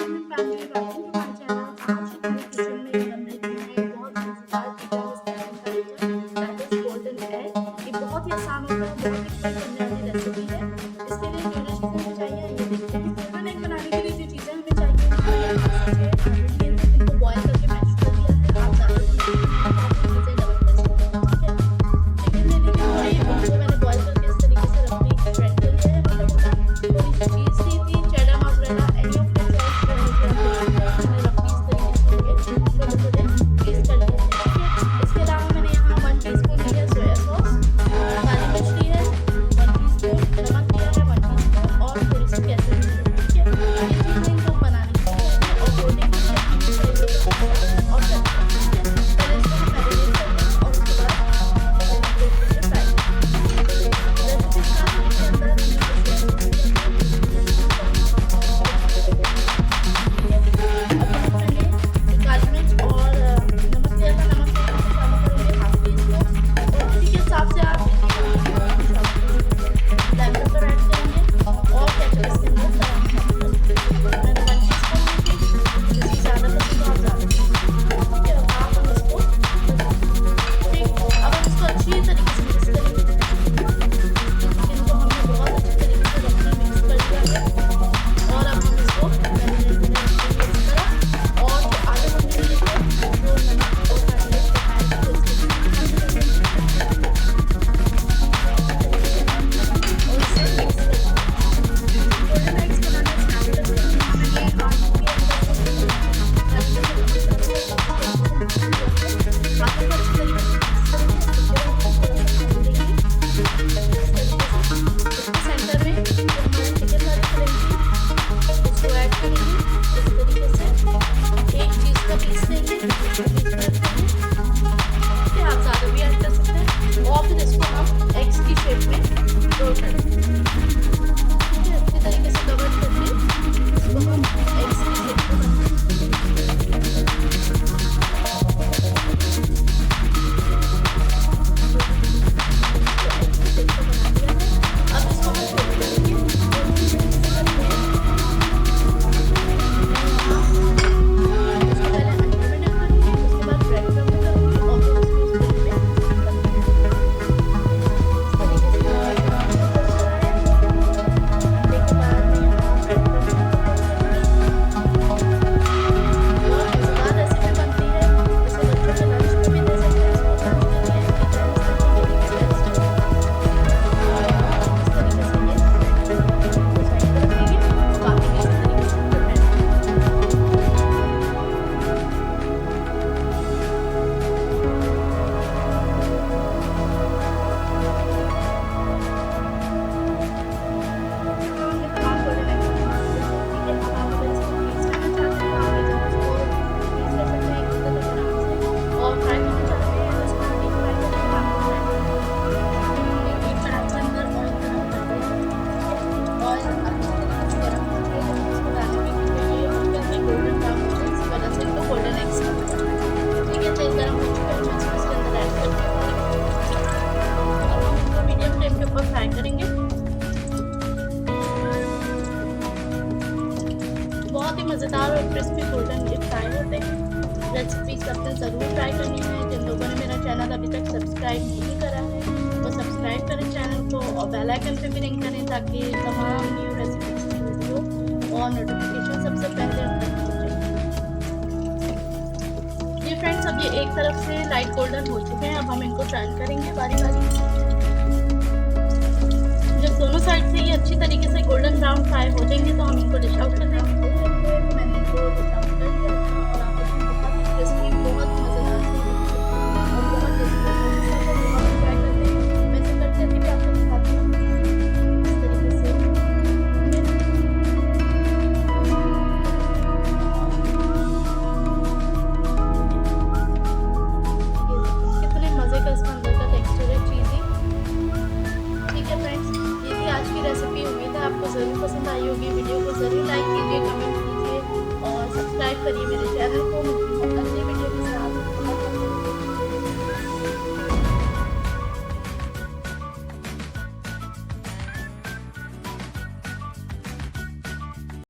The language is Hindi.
मैं पहले वेलकम टू माय चैनल। आज अपने किचन में बन रही है बहुत मजेदार चिकन स्टैंड का दैट इज गोल्डन एग। ये बहुत ही आसान होता है, बहुत ही क्विक बनने वाली रेसिपी है। इसके लिए जो जो चीज़ें हमें चाहिए ये देखते हैं। गोल्डन एग बनाने के लिए जो चीज़ें हमें चाहिए वो ये 5 से 6 आलू लिए हैं, इनको बॉयल करके मैश कर लिया है। आप ज़्यादा चीज़ें डबल कर सकते हैं, ठीक है। चिकन ले लीजिए थोड़ी, उनको मैंने बॉयल करके इस तरीके से रखनी ग्राइंड कर लिया है। मोटा मोटा थोड़ी सी चीज़ ली थी, cheddar mozzarella any of the बहुत ही मज़ेदार और क्रिस्पी गोल्डन ये फ्राई होते हैं। रेसिपी सबसे ज़रूर ट्राई करनी है। जिन लोगों ने मेरा चैनल अभी तक सब्सक्राइब नहीं करा है वो सब्सक्राइब करें चैनल को और बेल आइकन पे भी रिंग करें ताकि तमाम न्यू रेसिपीज की वीडियो और नोटिफिकेशन सबसे पहले आप तक पहुँचे। ये फ्रेंड्स अब ये एक तरफ से लाइट गोल्डन हो चुके हैं। अब हम इनको टर्न करेंगे बारी बारी। जब दोनों साइड से ये अच्छी तरीके से गोल्डन ब्राउन फ्राई हो जाएंगे तो हम इनको डिश आउट कर देंगे। मैंने इनको डिश आउट कर दिया और आप बहुत ही क्रिस्पी, बहुत मज़ेदार और बहुत टेस्टी ट्राई करते हैं। मैं इसे करते भी आपको दिखाती हूँ इस तरीके से। कितने मज़े का इसका अंदर का टेक्सचर है, चीज़ी। ठीक है फ्रेंड्स, ये थी आज की रेसिपी। उम्मीद है आपको ज़रूर पसंद आई होगी। वीडियो को ज़रूर लाइक कीजिए, कमेंट कीजिए और सब्सक्राइब करिए मेरे चैनल को।